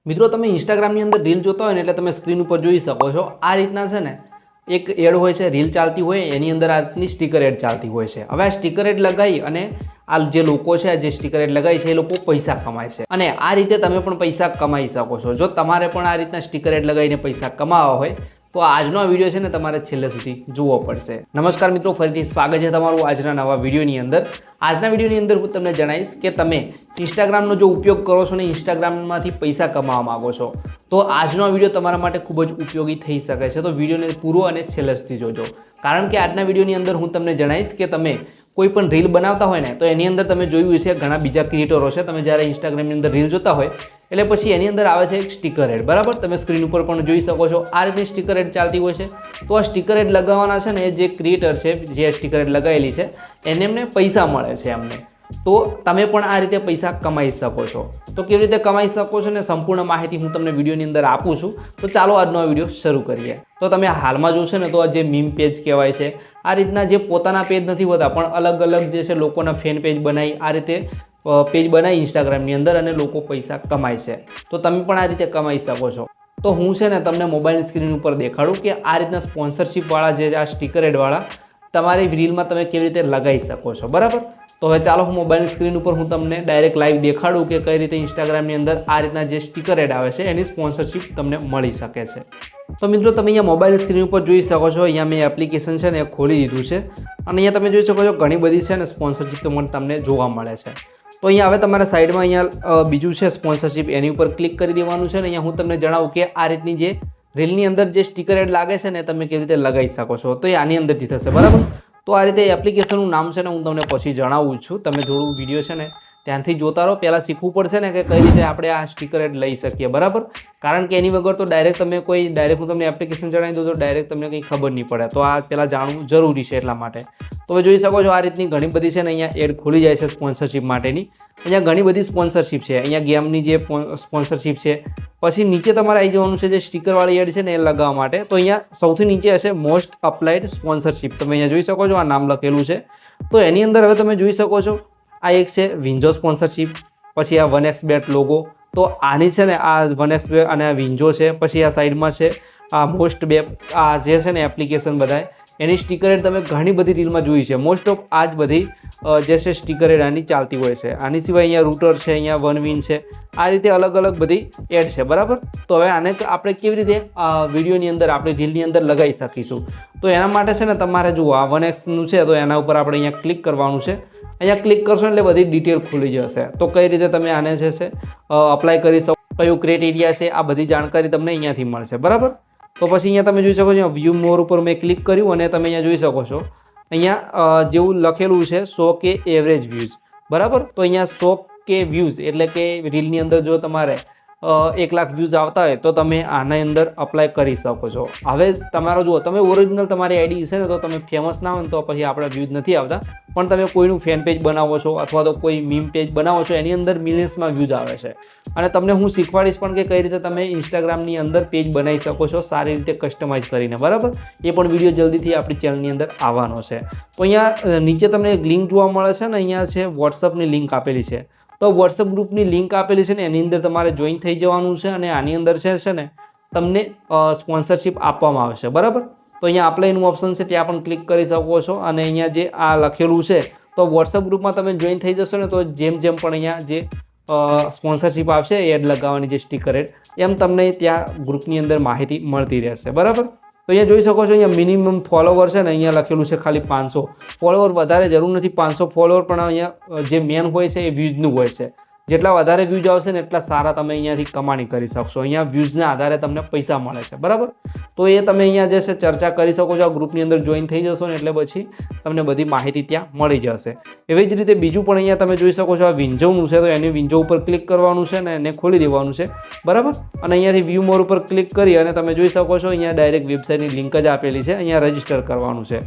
મિત્રો તમે ઇન્સ્ટાગ્રામની અંદર રીલ જોતા હોય ને એટલે તમે સ્ક્રીન ઉપર જોઈ શકો છો આ રીતના છે ને એક એડ હોય છે, રીલ ચાલતી હોય એની અંદર આ રીતની સ્ટીકર એડ ચાલતી હોય છે। હવે આ સ્ટીકર એડ લગાવી અને આ જે લોકો છે જે સ્ટીકર એડ લગાવી છે એ લોકો પૈસા કમાય છે અને આ રીતે તમે પણ પૈસા કમાઈ શકો છો। જો તમારે પણ આ રીતના સ્ટીકર એડ લગાવીને પૈસા કમાવા હોય તો આજનો વિડીયો છે ને તમારે છેલ્લે સુધી જોવો પડશે। નમસ્કાર મિત્રો, ફરીથી સ્વાગત છે તમારું આજના નવા વિડીયોની અંદર। આજના વિડીયોની અંદર હું તમને જણાવીશ કે તમે ઇન્સ્ટાગ્રામનો જો ઉપયોગ કરો છો ને ઇન્સ્ટાગ્રામમાંથી પૈસા કમાવા માંગો છો તો આજનો વિડીયો તમારા માટે ખૂબ જ ઉપયોગી થઈ શકે છે। તો વિડીયોને પૂરો અને છેલ્લે સુધી જોજો, કારણ કે આજના વિડીયોની અંદર હું તમને જણાવીશ કે તમે કોઈ પણ રીલ બનાવતા હોય ને તો એની અંદર તમે જોયું છે ઘણા બીજા ક્રિએટરો છે, તમે જ્યારે ઇન્સ્ટાગ્રામની અંદર રીલ જોતા હોય એટલે પછી એની અંદર આવે છે એક સ્ટીકર એડ, બરાબર? તમે સ્ક્રીન ઉપર પણ જોઈ શકો છો આ રીતની સ્ટીકર એડ ચાલતી હોય છે। તો આ સ્ટીકર એડ લગાવવાના છે ને જે ક્રિએટર છે જે સ્ટીકર એડ લગાવેલી છે એમને પૈસા મળે છે એમને, તો તમે પણ આ રીતે પૈસા કમાઈ શકો છો। તો કેવી રીતે કમાઈ શકો છો ને સંપૂર્ણ માહિતી હું તમને વિડીયોની અંદર આપું છું। તો ચાલો આજનો આ વિડીયો શરૂ કરીએ। તો તમે હાલમાં જોશો ને તો આ જે મીમ પેજ કહેવાય છે, આ રીતના જે પોતાના પેજ નથી હોતા પણ અલગ અલગ જે છે લોકોના ફેન પેજ બનાવી આ રીતે પેજ બનાવી ઇન્સ્ટાગ્રામની અંદર અને લોકો પૈસા કમાય છે। તો તમે પણ આ રીતે કમાઈ શકો છો। તો હું છે ને તમને મોબાઈલ સ્ક્રીન ઉપર દેખાડું કે આ રીતના સ્પોન્સરશિપવાળા જે આ સ્ટીકર એડવાળા તમારી રીલમાં તમે કેવી રીતે લગાવી શકો છો, બરાબર? તો હવે ચાલો હું મોબાઈલ સ્ક્રીન ઉપર હું તમને ડાયરેક્ટ લાઈવ દેખાડું કે કઈ રીતે ઇન્સ્ટાગ્રામની અંદર આ રીતના જે સ્ટીકર એડ આવે છે એની સ્પોન્સરશિપ તમને મળી શકે છે। તો મિત્રો તમે અહીંયા મોબાઈલ સ્ક્રીન ઉપર જોઈ શકો છો, અહીંયા મેં એપ્લિકેશન છે ને એ ખોલી દીધું છે અને અહીંયા તમે જોઈ શકો છો ઘણી બધી છે ને સ્પોન્સરશિપ તમને જોવા મળે છે। તો અહીંયા હવે તમારા સાઈડમાં અહીંયા બીજું છે સ્પોન્સરશિપ, એની ઉપર ક્લિક કરી દેવાનું છે ને અહીંયા હું તમને જણાવું કે આ રીતની જે રીલની અંદર જે સ્ટીકર એડ લાગે છે ને તમે કેવી રીતે લગાવી શકો છો। તો એ આની અંદરથી થશે, બરાબર? તો આ રીતે એપ્લિકેશનનું નામ છે ને હું તમને પછી જણાવું છું, તમે થોડું વિડીયો છે ને ત્યાંથી જોતા રહો। પહેલાં શીખવું પડશે ને કે કઈ રીતે આપણે આ સ્ટીકર એડ લઈ શકીએ, બરાબર? કારણ કે એની વગર તો ડાયરેક્ટ હું તમને એપ્લિકેશન જણાવી દઉં તો ડાયરેક્ટ તમને કંઈ ખબર નહીં પડે, તો આ પહેલાં જાણવું જરૂરી છે એટલા માટે। તો હવે જોઈ શકો છો આ રીતની ઘણી બધી છે ને અહીંયા એડ ખોલી જાય છે સ્પોન્સરશિપ માટેની। અહીંયા ઘણી બધી સ્પોન્સરશિપ છે, અહીંયા ગેમની જે સ્પોન્સરશિપ છે, પછી નીચે તમારે આવી જવાનું છે જે સ્ટીકરવાળી એડ છે ને એ લગાવવા માટે। તો અહીંયા સૌથી નીચે હશે મોસ્ટ અપ્લાઇડ સ્પોન્સરશિપ, તમે અહીંયા જોઈ શકો છો આ નામ લખેલું છે। તો એની અંદર હવે તમે જોઈ શકો છો આ એક છે વિન્જો સ્પોન્સરશિપ, પછી આ 1xBet લોગો, તો આની છે ને આ 1xBet અને આ વિન્જો છે। પછી આ સાઈડમાં છે આ મોસ્ટ બેપ, આ જે છે ને એપ્લિકેશન બધાય એની સ્ટીકર એડ તમે ઘણી બધી રીલમાં જોઈ છે, મોસ્ટ ઓફ આ જ બધી જે છે સ્ટીકર એડ આની ચાલતી હોય છે। આની સિવાય અહીંયા રૂટર છે, અહીંયા વનવિન છે, આ રીતે અલગ અલગ બધી એડ છે, બરાબર? તો હવે આને આપણે કેવી રીતે વિડીયોની અંદર આપણી રીલની અંદર લગાવી શકીશું? તો એના માટે છે ને તમારે જુઓ આ 1xનું છે તો એના ઉપર આપણે અહીંયા ક્લિક કરવાનું છે। અહીંયા ક્લિક કરશો એટલે બધી ડિટેલ ખુલી જશે। તો કઈ રીતે તમે આને જે છે અપ્લાય કરી શકો, કયું ક્રાઇટેરિયા છે, આ બધી જાણકારી તમને અહીંયાથી મળશે, બરાબર? તો પછી અહીંયા તમે જોઈ શકો છો વ્યૂ મોર ઉપર મેં ક્લિક કર્યું અને તમે અહીંયા જોઈ શકો છો અહીંયા જેવું લખેલું છે 100K એવરેજ વ્યૂઝ, બરાબર? તો અહીંયા 100K વ્યૂઝ એટલે કે રીલની અંદર જો તમારે 1 લાખ વ્યૂઝ આવતા હોય તો તમે આના અંદર અપ્લાય કરી શકો છો। હવે તમારો જુઓ તમે ઓરિજિનલ તમારી આઈડી છે ને તો તમે ફેમસ ના હોય ને તો પછી આપણા વ્યૂઝ નથી આવતા, પણ તમે કોઈનું ફેન પેજ બનાવો છો અથવા તો કોઈ મીમ પેજ બનાવો છો એની અંદર મિલિયન્સમાં વ્યૂઝ આવે છે અને તમને હું શીખવાડીશ પણ કે કઈ રીતે તમે ઇન્સ્ટાગ્રામની અંદર પેજ બનાવી શકો છો સારી રીતે કસ્ટમાઇઝ કરીને, બરાબર? એ પણ વિડીયો જલ્દીથી આપણી ચેનલની અંદર આવવાનો છે। તો અહીંયા નીચે તમને એક લિંક જોવા મળે છે ને, અહીંયા છે વોટ્સઅપની લિંક આપેલી છે, તો વોટ્સઅપ ગ્રુપની લિંક આપેલી છે ને એની અંદર તમારે જોઈન થઈ જવાનું છે અને આની અંદર છે ને તમને સ્પોન્સરશિપ આપવામાં આવશે, બરાબર? તો અહીંયા અપ્લાયનું ઓપ્શન છે ત્યાં પણ ક્લિક કરી શકો છો અને અહીંયા જે આ લખેલું છે તો વોટ્સઅપ ગ્રુપમાં તમે જોઈન થઈ જશો ને તો જેમ પણ અહીંયા જે સ્પોન્સરશિપ આવશે એડ લગાવવાની જે સ્ટીકર એડ એમ તમને ત્યાં ગ્રુપની અંદર માહિતી મળતી રહેશે, બરાબર? તો અહીંયા જોઈ શકો છો અહીંયા મિનિમમ ફોલોવર છે ને અહીંયા લખેલું છે ખાલી 500 ફોલોવર, વધારે જરૂર નથી 500 ફોલોવર, પણ અહીંયા જે મેન હોય છે એ વ્યૂઝનું હોય છે। જેટલા વધારે વ્યૂઝ આવશે ને એટલા સારા તમે અહીંયાથી કમાણી કરી શકશો, અહીંયા વ્યૂઝના આધારે તમને પૈસા મળે છે, બરાબર? તો એ તમે અહીંયા જે છે ચર્ચા કરી શકો છો, આ ગ્રુપની અંદર જોઈન થઈ જશો ને એટલે પછી તમને બધી માહિતી ત્યાં મળી જશે। એવી જ રીતે બીજું પણ અહીંયા તમે જોઈ શકો છો આ વિન્જોનું છે, તો એની વિન્જો ઉપર ક્લિક કરવાનું છે ને એને ખોલી દેવાનું છે, બરાબર? અને અહીંયાથી વ્યૂ મોર ઉપર ક્લિક કરી અને તમે જોઈ શકો છો અહીંયા ડાયરેક્ટ વેબસાઇટની લિંક જ આપેલી છે, અહીંયા રજીસ્ટર કરવાનું છે।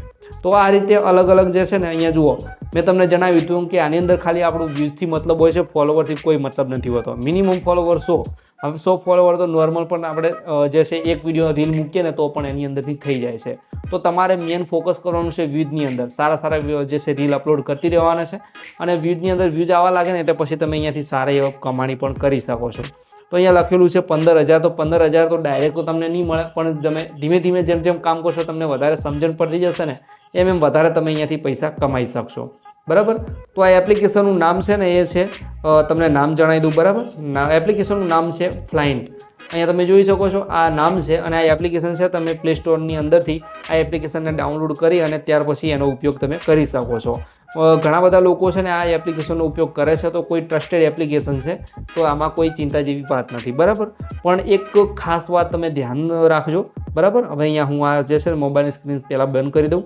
તો આ રીતે અલગ અલગ જે છે ને અહીંયા જુઓ મેં તમને જણાવ્યું હતું કે આની અંદર ખાલી આપણું વ્યૂઝથી મતલબ હોય છે, ફોલોવરથી કોઈ મતલબ નથી હોતો। મિનિમમ ફોલોવર 100, હવે 100 ફોલોવર તો નોર્મલ પણ આપણે જે છે એક વિડીયો રીલ મૂકીએ ને તો પણ એની અંદરથી થઈ જાય છે। તો તમારે મેન ફોકસ કરવાનું છે વ્યૂઝની અંદર, સારા જે છે રીલ અપલોડ કરતી રહેવાના છે અને વ્યૂઝની અંદર વ્યૂઝ આવવા લાગે ને એટલે પછી તમે અહીંયાથી સારા એવા કમાણી પણ કરી શકો છો। તો અહીંયા લખેલું છે 15,000, તો 15,000 તો ડાયરેક્ટ તો તમને નહીં મળે, પણ તમે ધીમે ધીમે જેમ જેમ કામ કરશો તમને વધારે સમજણ પડતી જશે ને એમ વધારે તમે અહીંયાથી પૈસા કમાઈ શકશો, બરાબર. તો આ એપ્લિકેશનનું નામ છે ને એ છે, તમને નામ જણાવી દઉં, બરાબર. એપ્લિકેશનનું નામ છે ફ્લાઇન્ટ. અહીંયા તમે જોઈ શકો છો આ નામ છે અને આ એપ્લિકેશન છે. તમે પ્લે સ્ટોરની અંદરથી આ એપ્લિકેશનને ડાઉનલોડ કરી અને ત્યાર પછી એનો ઉપયોગ તમે કરી શકો છો. ઘણા બધા લોકો છે ને આ એપ્લિકેશનનો ઉપયોગ કરે છે, તો કોઈ ટ્રસ્ટેડ એપ્લિકેશન છે, તો આમાં કોઈ ચિંતા જેવી વાત નથી, બરાબર. પણ એક ખાસ વાત તમે ધ્યાન રાખજો, બરાબર. હવે અહીંયા હું આ જે છે ને મોબાઈલની સ્ક્રીન પહેલાં બંધ કરી દઉં.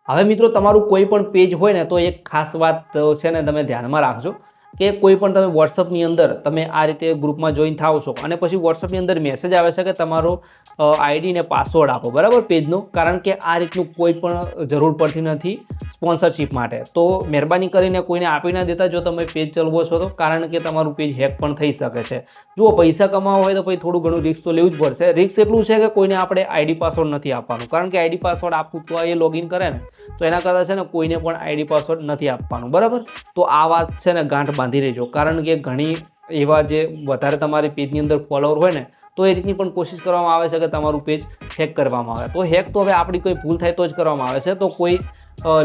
હવે મિત્રો તમારું કોઈ પણ પેજ હોય ને તો એક ખાસ વાત છે ને તમે ધ્યાનમાં રાખજો કે કોઈ પણ તમે વોટ્સઅપની અંદર તમે આ રીતે ગ્રુપમાં જોઈન થાવ છો અને પછી વોટ્સઅપની અંદર મેસેજ આવે છે કે તમારો આઈડી ને પાસવર્ડ આપો, બરાબર, પેજનો. કારણ કે આ રીતનું કોઈ પણ જરૂર પડતી નથી સ્પોન્સરશિપ માટે. તો મહેરબાની કરીને કોઈને આપી ના દેતા જો તમે પેજ ચલાવો છો તો, કારણ કે તમારું પેજ હેક પણ થઈ શકે છે. જુઓ, પૈસા કમાવા હોય તો પછી થોડું ઘણું રિસ્ક તો લેવું જ પડશે. રિસ્ક એટલું છે કે કોઈને આપણે આઈડી પાસવર્ડ નથી આપવાનું, કારણ કે આઈડી પાસવર્ડ આપવું તો એ લોગિન કરે ને તો એના કરતાં છે ને કોઈને પણ આઈડી પાસવર્ડ નથી આપવાનું, બરાબર. તો આ વાત છે ને ગાંઠ બાંધી લેજો, કારણ કે ઘણી એવા જે વધારે તમારી પેજની અંદર ફોલોવર હોય ને તો એ રીતની પણ કોશિશ કરવામાં આવે છે કે તમારું પેજ હેક કરવામાં આવે. તો હેક તો હવે આપણી કોઈ ભૂલ થાય તો જ કરવામાં આવે છે. તો કોઈ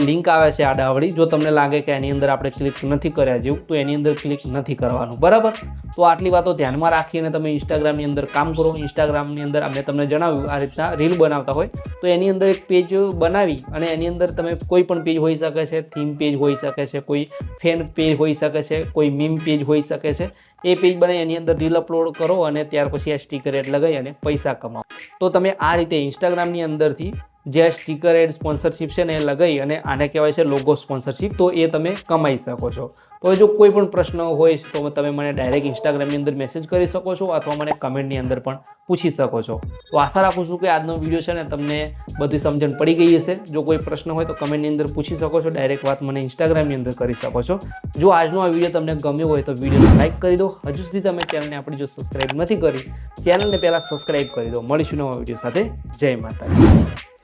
લિંક આવે છે આડાવડી, જો તમને લાગે કે એની અંદર આપણે ક્લિક નથી કર્યા જેવું, તો એની અંદર ક્લિક નથી કરવાનું, બરાબર. તો આટલી વાતો ધ્યાનમાં રાખીને તમે ઇન્સ્ટાગ્રામની અંદર કામ કરો. ઇન્સ્ટાગ્રામની અંદર મેં તમને જણાવ્યું આ રીતના રીલ બનાવતા હોય તો એની અંદર એક પેજ બનાવી અને એની અંદર તમે કોઈ પણ પેજ હોઈ શકે છે, થીમ પેજ હોઈ શકે છે, કોઈ ફેન પેજ હોઈ શકે છે, કોઈ મીમ પેજ હોઈ શકે છે. એ પેજ બનાવી એની અંદર રીલ અપલોડ કરો અને ત્યાર પછી આ સ્ટીકર એડ લગાવી અને પૈસા કમાવો. તો તમે આ રીતે ઇન્સ્ટાગ્રામની અંદરથી જે સ્ટીકર એડ સ્પોન્સરશિપ છે ને એ લગાવી અને આને કહેવાય છે લોગો સ્પોન્સરશિપ, તો એ તમે કમાઈ શકો છો. તો જો કોઈ પણ પ્રશ્ન હોય તો તમે મને ડાયરેક્ટ ઇન્સ્ટાગ્રામની અંદર મેસેજ કરી શકો છો અથવા મને કમેન્ટની અંદર પણ પૂછી શકો છો. તો આશા રાખું છું કે આજનો વિડીયો છે ને તમને બધી સમજણ પડી ગઈ હશે. જો કોઈ પ્રશ્ન હોય તો કમેન્ટની અંદર પૂછી શકો છો, ડાયરેક્ટ વાત મને ઇન્સ્ટાગ્રામની અંદર કરી શકો છો. જો આજનો આ વિડીયો તમને ગમ્યો હોય તો વિડીયોને લાઇક કરી દો. હજુ સુધી તમે ચેનલને આપણી જો સબસ્ક્રાઈબ નથી કરી, ચેનલને પહેલાં સબસ્ક્રાઈબ કરી દો. મળીશું નવા વિડીયો સાથે. જય માતાજી.